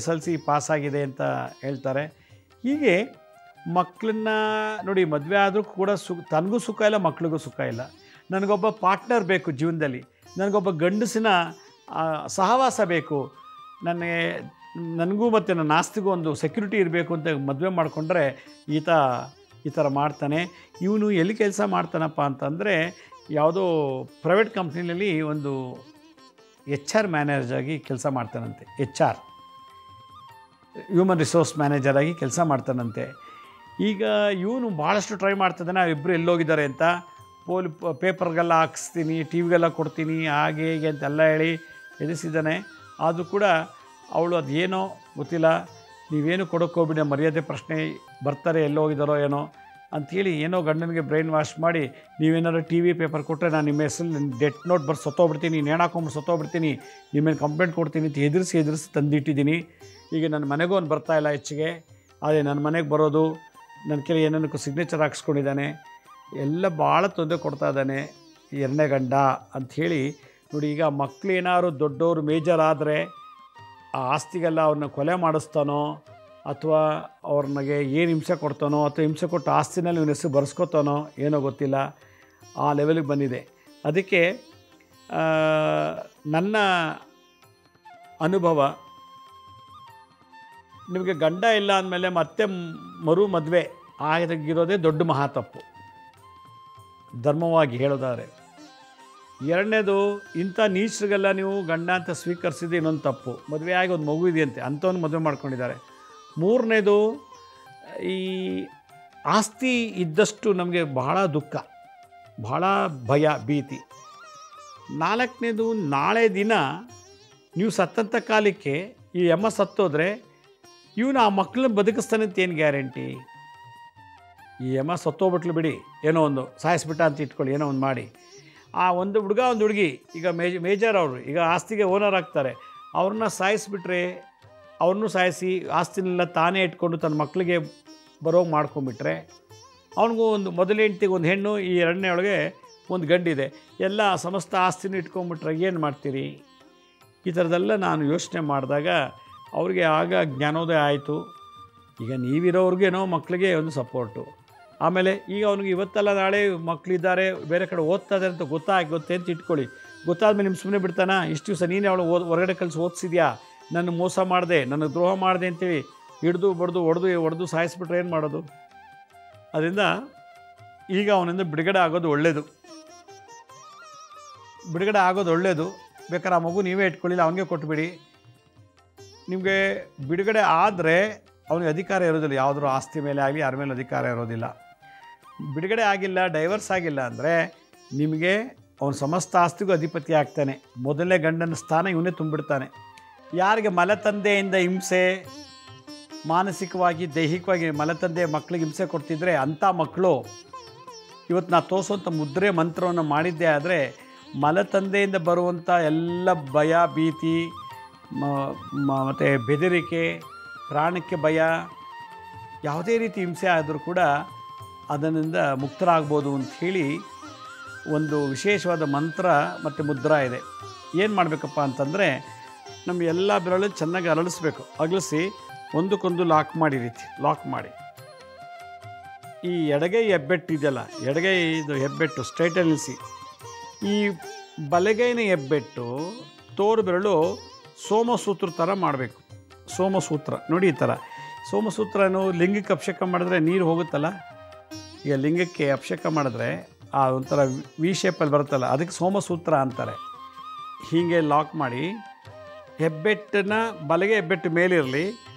Speaker 1: SLC ಪಾಸಾಗಿದೆ ಅಂತ ಹೇಳ್ತಾರೆ. ಹೀಗೆ ಮಕ್ಕಳನ್ನ ನೋಡಿ, ಮದುವೆ ಆದರೂ ಕೂಡ ತನಗೂ ಸುಖ ಇಲ್ಲ, ಮಕ್ಳಿಗೂ ಸುಖ ಇಲ್ಲ. ನನಗೊಬ್ಬ ಪಾರ್ಟ್ನರ್ ಬೇಕು ಜೀವನದಲ್ಲಿ, ನನಗೊಬ್ಬ ಗಂಡಸಿನ ಸಹವಾಸ ಬೇಕು, ನನಗೂ ಮತ್ತು ನನ್ನ ಆಸ್ತಿಗೂ ಒಂದು ಸೆಕ್ಯೂರಿಟಿ ಇರಬೇಕು ಅಂತ ಮದುವೆ ಮಾಡಿಕೊಂಡ್ರೆ ಈ ಥರ ಮಾಡ್ತಾನೆ. ಇವನು ಎಲ್ಲಿ ಕೆಲಸ ಮಾಡ್ತಾನಪ್ಪ ಅಂತಂದರೆ ಯಾವುದೋ ಪ್ರೈವೇಟ್ ಕಂಪ್ನಿನಲ್ಲಿ ಒಂದು HR ಮ್ಯಾನೇಜರ್ ಆಗಿ ಕೆಲಸ ಮಾಡ್ತಾನಂತೆ. HR ಹ್ಯೂಮನ್ ರಿಸೋರ್ಸ್ ಮ್ಯಾನೇಜರ್ ಆಗಿ ಕೆಲಸ ಮಾಡ್ತಾನಂತೆ. ಈಗ ಇವನು ಭಾಳಷ್ಟು ಟ್ರೈ ಮಾಡ್ತಿದ್ದಾನೆ ಇಬ್ಬರು ಎಲ್ಲೋಗಿದ್ದಾರೆ ಅಂತ. ಪೇಪರ್ಗೆಲ್ಲ ಹಾಕಿಸ್ತೀನಿ, TVಗೆಲ್ಲ ಕೊಡ್ತೀನಿ, ಹಾಗೆ ಹೀಗೆ ಅಂತೆಲ್ಲ ಹೇಳಿ ಎದುರಿಸಿದ್ದಾನೆ. ಆದರೂ ಕೂಡ ಅವಳು ಅದೇನೋ ಗೊತ್ತಿಲ್ಲ, ನೀವೇನು ಕೊಡೋಕ್ಕೋಗ್ಬಿಡಿ, ಮರ್ಯಾದೆ ಪ್ರಶ್ನೆ ಬರ್ತಾರೆ, ಎಲ್ಲೋಗಿದ್ದಾರೋ ಏನೋ ಅಂಥೇಳಿ ಏನೋ ಗಂಡನಿಗೆ ಬ್ರೈನ್ ವಾಶ್ ಮಾಡಿ, ನೀವೇನಾದ್ರು TV ಪೇಪರ್ ಕೊಟ್ಟರೆ ನಾನು ನಿಮ್ಮ ಹೆಸರು ಡೆತ್ ನೋಟ್ ಬರ್ಸಿ ಸತ್ತೋಗ್ಬಿಡ್ತೀನಿ, ನೇಣಾಕೊಂಬಿಟ್ಟು ಸತ್ತೋಗ್ಬಿಡ್ತೀನಿ, ನಿಮ್ಮೇಲೆ ಕಂಪ್ಲೇಂಟ್ ಕೊಡ್ತೀನಿ ಅಂತ ಎದುರಿಸಿ ತಂದಿಟ್ಟಿದ್ದೀನಿ. ಈಗ ನನ್ನ ಮನೆಗೂ ಅವ್ನು ಬರ್ತಾಯಿಲ್ಲ ಹೆಚ್ಚಿಗೆ. ಆದರೆ ನನ್ನ ಮನೆಗೆ ಬರೋದು, ನನ್ನ ಕೈಲಿ ಏನೇನಕ್ಕೂ ಸಿಗ್ನೇಚರ್ ಹಾಕ್ಸ್ಕೊಂಡಿದ್ದಾನೆ, ಎಲ್ಲ ಭಾಳ ತೊಂದರೆ ಕೊಡ್ತಾ ಇದ್ದಾನೆ 2ನೇ ಗಂಡ ಅಂಥೇಳಿ ನೋಡಿ. ಈಗ ಮಕ್ಕಳು ಏನಾದ್ರು ದೊಡ್ಡವರು ಮೇಜರ್ ಆದರೆ ಆ ಆಸ್ತಿಗೆಲ್ಲ ಅವ್ರನ್ನ ಕೊಲೆ ಮಾಡಿಸ್ತಾನೋ, ಅಥವಾ ಅವ್ರನಿಗೆ ಏನು ಹಿಂಸೆ ಕೊಡ್ತಾನೋ, ಅಥವಾ ಹಿಂಸೆ ಕೊಟ್ಟು ಆಸ್ತಿನಲ್ಲಿ ಇವನ ಹೆಸರು ಬರ್ಸ್ಕೊತಾನೋ ಏನೋ ಗೊತ್ತಿಲ್ಲ, ಆ ಲೆವೆಲಿಗೆ ಬಂದಿದೆ. ಅದಕ್ಕೆ ನನ್ನ ಅನುಭವ, ನಿಮಗೆ ಗಂಡ ಇಲ್ಲ ಅಂದಮೇಲೆ ಮತ್ತೆ ಮದುವೆ ಆಗಿರೋದೇ ದೊಡ್ಡ ಮಹಾತಪ್ಪು ಧರ್ಮವಾಗಿ ಹೇಳೋದಾದ್ರೆ. 2ನೇದು, ಇಂಥ ನೀಚರಿಗೆಲ್ಲ ನೀವು ಗಂಡ ಅಂತ ಸ್ವೀಕರಿಸಿದ್ದು ಇನ್ನೊಂದು ತಪ್ಪು. ಮದುವೆ ಆಗಿ ಒಂದು ಮಗು ಇದೆಯಂತೆ, ಅಂಥವ್ನು ಮದುವೆ ಮಾಡ್ಕೊಂಡಿದ್ದಾರೆ. 3ನೇದು, ಈ ಆಸ್ತಿ ಇದ್ದಷ್ಟು ನಮಗೆ ಬಹಳ ದುಃಖ, ಬಹಳ ಭಯ, ಭೀತಿ. 4ನೇದು, ನಾಳೆ ದಿನ ನೀವು ಸತ್ತಂಥ ಕಾಲಕ್ಕೆ ಈ ಅಮ್ಮ ಸತ್ತೋದ್ರೆ ಇವನು ಆ ಮಕ್ಕಳನ್ನ ಬದುಕಿಸ್ತಾನೆ ಅಂತ ಏನು ಗ್ಯಾರಂಟಿ? ಈ ಅಮ್ಮ ಸತ್ತೋಗ್ಬಿಟ್ಲು ಬಿಡಿ, ಏನೋ ಒಂದು ಸಾಯಿಸ್ಬಿಟ್ಟ ಅಂತ ಇಟ್ಕೊಳ್ಳಿ, ಏನೋ ಒಂದು ಮಾಡಿ, ಆ ಒಂದು ಹುಡುಗ ಒಂದು ಹುಡುಗಿ ಈಗ ಮೇಜರ್ ಅವರು ಈಗ ಆಸ್ತಿಗೆ ಓನರ್ ಆಗ್ತಾರೆ, ಅವ್ರನ್ನ ಸಾಯಿಸಿಬಿಟ್ರೆ, ಅವ್ರನ್ನೂ ಸಾಯಿಸಿ ಆಸ್ತಿನೆಲ್ಲ ತಾನೇ ಇಟ್ಕೊಂಡು ತನ್ನ ಮಕ್ಕಳಿಗೆ ಬರೋಂಗೆ ಮಾಡ್ಕೊಂಬಿಟ್ರೆ, ಅವನಿಗೂ ಒಂದು ಮೊದಲನೇ ಹೆಂಡ್ತಿಗೆ ಒಂದು ಹೆಣ್ಣು, ಈ 2ನೇ ಒಳಗೆ ಒಂದು ಗಂಡಿದೆ, ಎಲ್ಲ ಸಮಸ್ತ ಆಸ್ತಿನ ಇಟ್ಕೊಂಬಿಟ್ರೆ ಏನು ಮಾಡ್ತೀರಿ? ಈ ಥರದ್ದೆಲ್ಲ ನಾನು ಯೋಚನೆ ಮಾಡಿದಾಗ ಅವ್ರಿಗೆ ಆಗ ಜ್ಞಾನೋದಯ ಆಯಿತು. ಈಗ ನೀವಿರೋವ್ರಿಗೇನೋ ಮಕ್ಕಳಿಗೆ ಒಂದು ಸಪೋರ್ಟು, ಆಮೇಲೆ ಈಗ ಅವ್ನಿಗೆ ಇವತ್ತೆಲ್ಲ ನಾಳೆ ಮಕ್ಕಳಿದ್ದಾರೆ, ಬೇರೆ ಕಡೆ ಓದ್ತಾ ಇದ್ದಾರೆ ಅಂತ ಗೊತ್ತೇ ಅಂತ ಇಟ್ಕೊಳ್ಳಿ. ಗೊತ್ತಾದ್ಮೇಲೆ ನಿಮ್ಮ ಸುಮ್ಮನೆ ಬಿಡ್ತಾನ? ಇಷ್ಟು ದಿವಸ ನೀನೇ ಅವಳು ಹೊರಗಡೆ ಕಳಿಸಿ ಓದಿಸಿದ್ಯಾ, ನನ್ನ ಮೋಸ ಮಾಡಿದೆ, ನನಗೆ ದ್ರೋಹ ಮಾಡಿದೆ ಅಂತೇಳಿ ಹಿಡಿದು ಬಡ್ದು ಹೊಡೆದು ಸಾಯಿಸ್ಬಿಟ್ರೆ ಏನು ಮಾಡೋದು? ಅದರಿಂದ ಈಗ ಅವನಿಂದ ಬಿಡುಗಡೆ ಆಗೋದು ಒಳ್ಳೆಯದು. ಬಿಡುಗಡೆ ಆಗೋದು ಒಳ್ಳೆಯದು. ಬೇಕಾದ್ರೆ ಆ ಮಗು ನೀವೇ ಇಟ್ಕೊಳ್ಳಿಲ್ಲ, ಅವನಿಗೆ ಕೊಟ್ಬಿಡಿ. ನಿಮಗೆ ಬಿಡುಗಡೆ ಆದರೆ ಅವನಿಗೆ ಅಧಿಕಾರ ಇರೋದಿಲ್ಲ, ಯಾವುದ್ರ ಆಸ್ತಿ ಮೇಲೆ ಆಗಲಿ ಯಾರ ಮೇಲೆ ಅಧಿಕಾರ ಇರೋದಿಲ್ಲ. ಬಿಡುಗಡೆ ಆಗಿಲ್ಲ, ಡೈವರ್ಸ್ ಆಗಿಲ್ಲ ಅಂದರೆ ನಿಮಗೆ ಅವನ ಸಮಸ್ತ ಆಸ್ತಿಗೂ ಅಧಿಪತಿ ಆಗ್ತಾನೆ. ಮೊದಲನೇ ಗಂಡನ ಸ್ಥಾನ ಇವನೇ ತುಂಬಿಡ್ತಾನೆ. ಯಾರಿಗೆ ಮಲತಂದೆಯಿಂದ ಹಿಂಸೆ, ಮಾನಸಿಕವಾಗಿ ದೈಹಿಕವಾಗಿ ಮಲತಂದೆ ಮಕ್ಕಳಿಗೆ ಹಿಂಸೆ ಕೊಡ್ತಿದ್ರೆ ಅಂಥ ಮಕ್ಕಳು ಇವತ್ತು ನಾ ತೋರಿಸುವಂಥ ಮುದ್ರೆ ಮಂತ್ರವನ್ನು ಮಾಡಿದ್ದೆ ಆದರೆ ಮಲತಂದೆಯಿಂದ ಬರುವಂಥ ಎಲ್ಲ ಭಯ, ಭೀತಿ ಮತ್ತು ಬೆದರಿಕೆ, ಪ್ರಾಣಕ್ಕೆ ಭಯ, ಯಾವುದೇ ರೀತಿ ಹಿಂಸೆ ಆದರೂ ಕೂಡ ಅದರಿಂದ ಮುಕ್ತರಾಗ್ಬೋದು ಅಂಥೇಳಿ ಒಂದು ವಿಶೇಷವಾದ ಮಂತ್ರ ಮತ್ತು ಮುದ್ರಾ ಇದೆ. ಏನು ಮಾಡಬೇಕಪ್ಪ ಅಂತಂದರೆ ನಮ್ಮ ಎಲ್ಲ ಬೆರಳು ಚೆನ್ನಾಗಿ ಅರಳಿಸ್ಬೇಕು. ಅಗಲಿಸಿ ಒಂದಕ್ಕೊಂದು ಲಾಕ್ ಮಾಡಿ ಈ ಎಡಗೈ ಹೆಬ್ಬೆಟ್ಟು ಇದೆಯಲ್ಲ, ಎಡಗೈ ಇದು ಹೆಬ್ಬೆಟ್ಟು ಸ್ಟ್ರೈಟಲ್ಲಿ ನಿಲ್ಲಿಸಿ. ಈ ಬಲಗೈನ ಹೆಬ್ಬೆಟ್ಟು ತೋರು ಬೆರಳು ಸೋಮಸೂತ್ರ ಥರ ಮಾಡಬೇಕು. ಸೋಮಸೂತ್ರ ನೋಡಿ, ಈ ಥರ ಸೋಮಸೂತ್ರನು ಲಿಂಗಕ್ಕೆ ಅಭಿಷೇಕ ಮಾಡಿದ್ರೆ ನೀರು ಹೋಗುತ್ತಲ್ಲ, ಈಗ ಲಿಂಗಕ್ಕೆ ಅಭಿಷೇಕ ಮಾಡಿದ್ರೆ ಆ ಒಂಥರ ವಿ ಶೇಪಲ್ಲಿ ಬರುತ್ತಲ್ಲ, ಅದಕ್ಕೆ ಸೋಮಸೂತ್ರ ಅಂತಾರೆ. ಹೀಗೆ ಲಾಕ್ ಮಾಡಿ ಹೆಬ್ಬೆಟ್ಟನ್ನು ಬಲಗೈ ಹೆಬ್ಬೆಟ್ಟು ಮೇಲಿರಲಿ,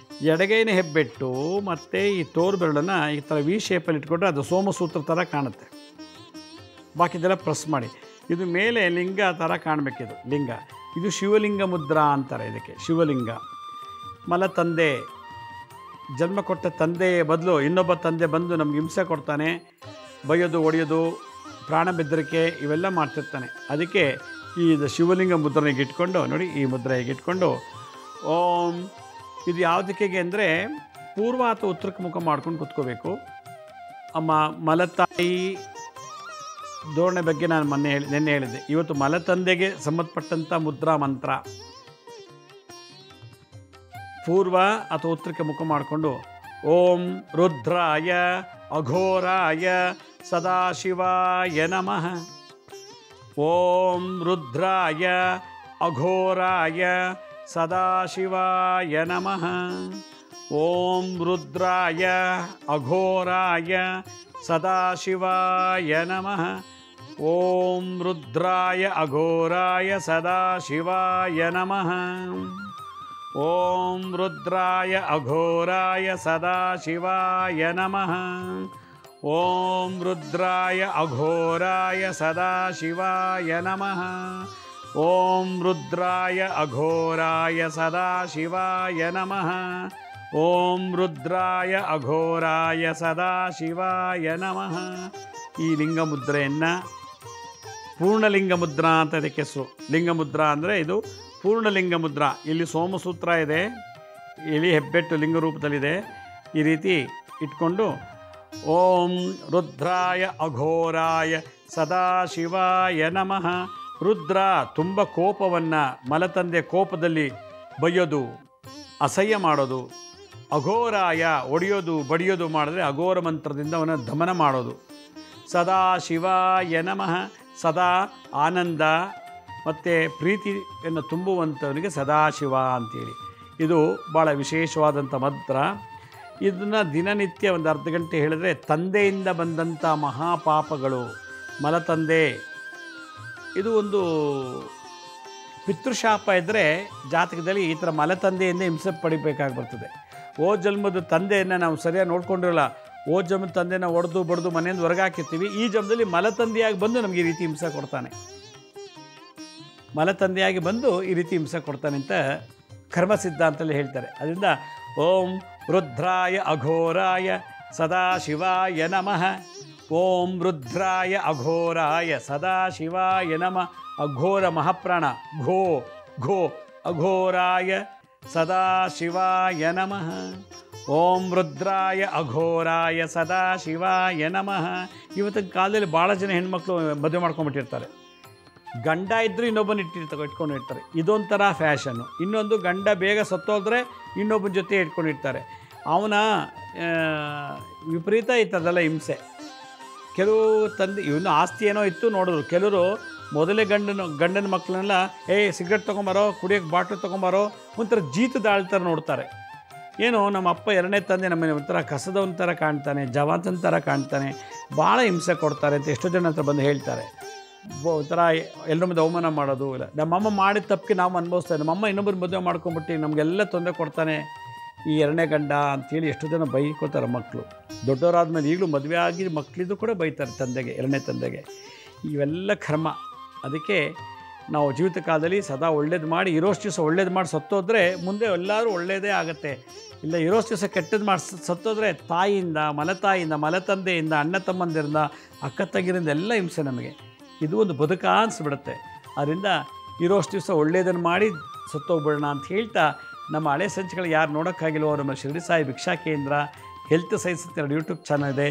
Speaker 1: ಎಡಗೈನ ಹೆಬ್ಬೆಟ್ಟು ಮತ್ತು ಈ ತೋರು ಬೆರಳನ್ನು ಈ ಥರ ವಿ ಶೇಪಲ್ಲಿ ಇಟ್ಕೊಂಡ್ರೆ ಅದು ಸೋಮಸೂತ್ರ ಥರ ಕಾಣುತ್ತೆ. ಬಾಕಿದೆಲ್ಲ ಪ್ರೆಸ್ ಮಾಡಿ. ಇದು ಮೇಲೆ ಲಿಂಗ ಥರ ಕಾಣಬೇಕಿದು ಲಿಂಗ. ಇದು ಶಿವಲಿಂಗ ಮುದ್ರಾ ಅಂತಾರೆ ಇದಕ್ಕೆ, ಶಿವಲಿಂಗ. ಮಲತಂದೆ ಜನ್ಮ ಕೊಟ್ಟ ತಂದೆ ಬದಲು ಇನ್ನೊಬ್ಬ ತಂದೆ ಬಂದು ನಮ್ಗೆ ಹಿಂಸೆ ಕೊಡ್ತಾನೆ, ಬೈಯೋದು, ಹೊಡೆಯೋದು, ಪ್ರಾಣ ಬೆದರಿಕೆ ಇವೆಲ್ಲ ಮಾಡ್ತಿರ್ತಾನೆ. ಅದಕ್ಕೆ ಈ ಶಿವಲಿಂಗ ಮುದ್ರೆಗೆ ಇಟ್ಕೊಂಡು ನೋಡಿ, ಈ ಮುದ್ರೆಗೆ ಇಟ್ಕೊಂಡು ಓಂ, ಇದು ಯಾವುದಕ್ಕೆ ಅಂದರೆ ಪೂರ್ವ ಅಥವಾ ಉತ್ತರಕ್ಕೆ ಮುಖ ಮಾಡ್ಕೊಂಡು ಕೂತ್ಕೋಬೇಕು. ಮಲತಾಯಿ ಧೋರಣೆ ಬಗ್ಗೆ ನಾನು ನಿನ್ನೆ ಹೇಳಿದ್ದೆ. ಇವತ್ತು ಮಲತಂದೆಗೆ ಸಂಬಂಧಪಟ್ಟಂಥ ಮುದ್ರಾ ಮಂತ್ರ. ಪೂರ್ವ ಅಥವಾ ಉತ್ತರಕ್ಕೆ ಮುಖ ಮಾಡಿಕೊಂಡು ಓಂ ರುದ್ರಾಯ ಅಘೋರಾಯ ಸದಾಶಿವಾಯ ನಮಃ. ಓಂ ರುದ್ರಾಯ ಅಘೋರಾಯ ಸದಾಶಿವಾಯ ನಮಃ. ಓಂ ರುದ್ರಾಯ ಅಘೋರಾಯ ಸದಾಶಿವಾಯ ನಮಃ. ಓಂ ರುದ್ರಾಯ ಅಘೋರಾಯ ಸದಾಶಿವಾಯ ನಮಃ. ಓಂ ರುದ್ರಾಯ ಅಘೋರಾಯ ಸದಾಶಿವಾಯ ನಮಃ. ಓಂ ರುದ್ರಾಯ ಅಘೋರಾಯ ಸದಾಶಿವಾಯ ನಮಃ. ಓಂ ರುದ್ರಾಯ ಅಘೋರಾಯ ಸದಾಶಿವಾಯ ನಮಃ. ಓಂ ರುದ್ರಾಯ ಅಘೋರಾಯ ಸದಾಶಿವಾಯ ನಮಃ. ಈ ಲಿಂಗ ಮುದ್ರೆಯನ್ನು ಪೂರ್ಣಲಿಂಗ ಮುದ್ರಾ ಅಂತ ಇದಕ್ಕೆ ಹೆಸರು. ಲಿಂಗ ಮುದ್ರಾ ಅಂದರೆ ಇದು ಪೂರ್ಣಲಿಂಗ ಮುದ್ರಾ. ಇಲ್ಲಿ ಸೋಮಸೂತ್ರ ಇದೆ, ಇಲ್ಲಿ ಹೆಬ್ಬೆಟ್ಟು ಲಿಂಗ ರೂಪದಲ್ಲಿದೆ. ಈ ರೀತಿ ಇಟ್ಕೊಂಡು ಓಂ ರುದ್ರಾಯ ಅಘೋರಾಯ ಸದಾಶಿವಾಯ ನಮಃ. ರುದ್ರ ತುಂಬ ಕೋಪವನ್ನು, ಮಲತಂದೆ ಕೋಪದಲ್ಲಿ ಬೈಯೋದು, ಅಸಹ್ಯ ಮಾಡೋದು. ಅಘೋರಾಯ ಒಡೆಯೋದು, ಬಡಿಯೋದು ಮಾಡಿದ್ರೆ ಅಘೋರ ಮಂತ್ರದಿಂದ ಅವನ ದಮನ ಮಾಡೋದು. ಸದಾಶಿವಾಯ ನಮಃ. ಸದಾ ಆನಂದ ಮತ್ತು ಪ್ರೀತಿಯನ್ನು ತುಂಬುವಂಥವನಿಗೆ ಸದಾಶಿವ ಅಂತೇಳಿ. ಇದು ಭಾಳ ವಿಶೇಷವಾದಂಥ ಮಂತ್ರ. ಇದನ್ನು ದಿನನಿತ್ಯ ಒಂದು ಅರ್ಧ ಗಂಟೆ ಹೇಳಿದ್ರೆ ತಂದೆಯಿಂದ ಬಂದಂಥ ಮಹಾಪಾಪಗಳು, ಮಲತಂದೆ, ಇದು ಒಂದು ಪಿತೃಶಾಪ ಇದ್ದರೆ ಜಾತಕದಲ್ಲಿ ಈ ಥರ ಮಲತಂದೆಯಿಂದ ಹಿಂಸೆ ಪಡಿಬೇಕಾಗಿ ಬರ್ತದೆ. ಓ ಜನ್ಮದ ತಂದೆಯನ್ನು ನಾವು ಸರಿಯಾಗಿ ನೋಡ್ಕೊಂಡಿರಲ್ಲ, ಓ ಜನ್ಮದ ತಂದೆನ ಹೊಡೆದು ಬಡ್ದು ಮನೆಯಿಂದ ಹೊರಗೆ ಹಾಕಿರ್ತೀವಿ. ಈ ಜನ್ಮದಲ್ಲಿ ಮಲತಂದೆಯಾಗಿ ಬಂದು ನಮಗೆ ಈ ರೀತಿ ಹಿಂಸೆ ಕೊಡ್ತಾನೆ, ಮಲತಂದೆಯಾಗಿ ಬಂದು ಈ ರೀತಿ ಹಿಂಸೆ ಕೊಡ್ತಾನೆ ಅಂತ ಕರ್ಮ ಸಿದ್ಧಾಂತದಲ್ಲಿ ಹೇಳ್ತಾರೆ. ಅದರಿಂದ ಓಂ ರುದ್ರಾಯ ಅಘೋರಾಯ ಸದಾಶಿವಾಯ ನಮಃ. ಓಂ ರುದ್ರಾಯ ಅಘೋರಾಯ ಸದಾಶಿವಾಯ ನಮಃ. ಅಘೋರ ಮಹಾಪ್ರಾಣ, ಘೋ ಘೋ ಅಘೋರಾಯ ಸದಾಶಿವಾಯ ನಮಃ. ಓಂ ರುದ್ರಾಯ ಅಘೋರಾಯ ಸದಾಶಿವಾಯ ನಮಃ. ಇವತ್ತಿನ ಕಾಲದಲ್ಲಿ ಭಾಳ ಜನ ಹೆಣ್ಮಕ್ಳು ಮದುವೆ ಮಾಡ್ಕೊಂಡ್ಬಿಟ್ಟಿರ್ತಾರೆ. ಗಂಡ ಇದ್ದರೂ ಇನ್ನೊಬ್ಬನ ಇಟ್ಕೊಂಡಿರ್ತಾರೆ. ಇದೊಂಥರ ಫ್ಯಾಷನ್ನು. ಇನ್ನೊಂದು, ಗಂಡ ಬೇಗ ಸತ್ತೋದ್ರೆ ಇನ್ನೊಬ್ಬನ ಜೊತೆ ಇಟ್ಕೊಂಡಿರ್ತಾರೆ. ಅವನ ವಿಪರೀತ ಇತ್ತದಲ್ಲ ಹಿಂಸೆ. ಕೆಲವು ತಂದೆ ಇವನು ಆಸ್ತಿ ಏನೋ ಇತ್ತು ನೋಡಿದ್ರು, ಕೆಲವರು ಮೊದಲೇ ಗಂಡನ ಮಕ್ಕಳನ್ನೆಲ್ಲ ಸಿಗರೆಟ್ ತೊಗೊಂಬಾರೋ, ಕುಡಿಯೋಕ್ಕೆ ಬಾಟ್ಲು ತೊಗೊಂಬಾರೋ, ಒಂಥರ ಜೀತದ ಆಳ್ತರ ನೋಡ್ತಾರೆ. ಏನು ನಮ್ಮ ಅಪ್ಪ ಎರಡನೇ ತಂದೆ ನಮ್ಮನೆ ಒಂಥರ ಕಸದವನ ಥರ ಕಾಣ್ತಾನೆ, ಜವಾತನ ಥರ ಕಾಣ್ತಾನೆ, ಭಾಳ ಹಿಂಸೆ ಕೊಡ್ತಾರೆ ಅಂತ ಎಷ್ಟೋ ಜನ ಹತ್ರ ಬಂದು ಹೇಳ್ತಾರೆ. ಒಂಥರ ಎಲ್ಲರ ಮುಂದೆ ಅವಮಾನ ಮಾಡೋದು. ಇಲ್ಲ ನಮ್ಮಮ್ಮ ಮಾಡಿದ ತಪ್ಪಿಗೆ ನಾವು ಅನುಭವಿಸ್ತಾರೆ. ನಮ್ಮಮ್ಮ ಇನ್ನೊಬ್ಬರು ಮದುವೆ ಮಾಡ್ಕೊಂಬಿಟ್ಟು ನಮಗೆಲ್ಲ ತೊಂದರೆ ಕೊಡ್ತಾನೆ ಈ ಎರಡನೇ ಗಂಡ ಅಂಥೇಳಿ ಎಷ್ಟೋ ಜನ ಬೈಕೋತಾರೆ ಮಕ್ಕಳು. ದೊಡ್ಡವರಾದ್ಮೇಲೆ ಈಗಲೂ ಮದುವೆ ಆಗಿ ಮಕ್ಕಳಿದ್ದು ಕೂಡ ಬೈತಾರೆ ತಂದೆಗೆ, ಎರಡನೇ ತಂದೆಗೆ. ಇವೆಲ್ಲ ಕರ್ಮ. ಅದಕ್ಕೆ ನಾವು ಜೀವಿತ ಕಾಲದಲ್ಲಿ ಸದಾ ಒಳ್ಳೇದು ಮಾಡಿ, ಇರೋಷ್ಟು ದಿವಸ ಒಳ್ಳೇದು ಮಾಡಿ ಸತ್ತೋದ್ರೆ ಮುಂದೆ ಎಲ್ಲರೂ ಒಳ್ಳೆಯದೇ ಆಗುತ್ತೆ. ಇಲ್ಲ ಇರೋಷ್ಟು ದಿವಸ ಕೆಟ್ಟದ್ದು ಮಾಡಿ ಸತ್ತೋದ್ರೆ ತಾಯಿಯಿಂದ, ಮಲತಂದೆಯಿಂದ, ಅಣ್ಣ ತಮ್ಮಂದಿರಿಂದ, ಅಕ್ಕ ತಂಗಿರಿಂದ ಎಲ್ಲ ಹಿಂಸೆ ನಮಗೆ. ಇದು ಒಂದು ಬದುಕ ಅನಿಸ್ಬಿಡುತ್ತೆ. ಆದ್ದರಿಂದ ಇರೋಷ್ಟು ದಿವಸ ಒಳ್ಳೆಯದನ್ನು ಮಾಡಿ ಸತ್ತೋಗ್ಬಿಡೋಣ ಅಂತ ಹೇಳ್ತಾ, ನಮ್ಮ ಹಳೆ ಸಂಚಿಕೆಗಳು ಯಾರು ನೋಡೋಕ್ಕಾಗಿಲ್ವೋ ನಮ್ಮ ಶಿರಡಿ ಸಾಯಿ ಭಿಕ್ಷಾ ಕೇಂದ್ರ, ಹೆಲ್ತ್ ಸೈನ್ಸ್ ಅಂತ 2 ಯೂಟ್ಯೂಬ್ ಚಾನಲ್ ಇದೆ.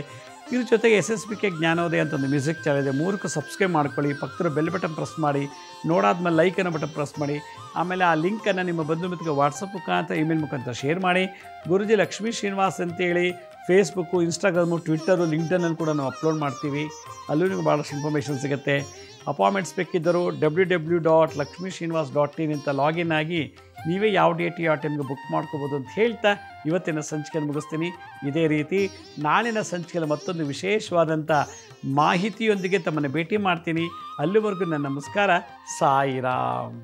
Speaker 1: ಇದ್ರ ಜೊತೆಗೆ SSBK ಜ್ಞಾನೋದಯ ಅಂತ ಒಂದು ಮ್ಯೂಸಿಕ್ ಚಾನಲ್ ಇದೆ. 3ಕ್ಕೂ ಸಬ್ಸ್ಕ್ರೈಬ್ ಮಾಡ್ಕೊಳ್ಳಿ. ಪಕ್ಕದ ಬೆಲ್ ಬಟನ್ ಪ್ರೆಸ್ ಮಾಡಿ, ನೋಡಾದ್ಮೇಲೆ ಲೈಕ್ ಅನ್ನೋ ಬಟನ್ ಪ್ರೆಸ್ ಮಾಡಿ. ಆಮೇಲೆ ಆ ಲಿಂಕನ್ನು ನಿಮ್ಮ ಬಂಧು ಮಿತ್ರರಿಗೆ ವಾಟ್ಸಪ್ ಮುಖಾಂತರ, ಇಮೇಲ್ ಮುಖಾಂತರ ಶೇರ್ ಮಾಡಿ. ಗುರುಜಿ ಲಕ್ಷ್ಮೀ ಶ್ರೀನಿವಾಸ್ ಅಂತೇಳಿ ಫೇಸ್ಬುಕ್ಕು, ಇನ್ಸ್ಟಾಗ್ರಾಮು, ಟ್ವಿಟ್ಟರು, ಲಿಂಕ್ಡ್ಇನ್ನಲ್ಲಿ ಕೂಡ ನಾವು ಅಪ್ಲೋಡ್ ಮಾಡ್ತೀವಿ. ಅಲ್ಲೂ ನಿಮಗೆ ಭಾಳಷ್ಟು ಇನ್ಫಾರ್ಮೇಷನ್ ಸಿಗುತ್ತೆ. ಅಪಾಯಿಂಟ್ಮೆಂಟ್ಸ್ ಬೇಕಿದ್ದರೂ www.lakshmisrinivas.in ಅಂತ ಲಾಗಿನ್ ಆಗಿ ನೀವೇ ಯಾವ ಡೇಟ್ ಯಾವ ಟೈಮ್ಗೆ ಬುಕ್ ಮಾಡ್ಕೋಬೋದು ಅಂತ ಹೇಳ್ತಾ ಇವತ್ತಿನ ಸಂಚಿಕೆಯನ್ನು ಮುಗಿಸ್ತೀನಿ. ಇದೇ ರೀತಿ ನಾಳಿನ ಸಂಚಿಕೆಯಲ್ಲಿ ಮತ್ತೊಂದು ವಿಶೇಷವಾದಂಥ ಮಾಹಿತಿಯೊಂದಿಗೆ ತಮ್ಮನ್ನು ಭೇಟಿ ಮಾಡ್ತೀನಿ. ಅಲ್ಲಿವರೆಗೂ ನನ್ನ ನಮಸ್ಕಾರ. ಸಾಯಿರಾಮ್.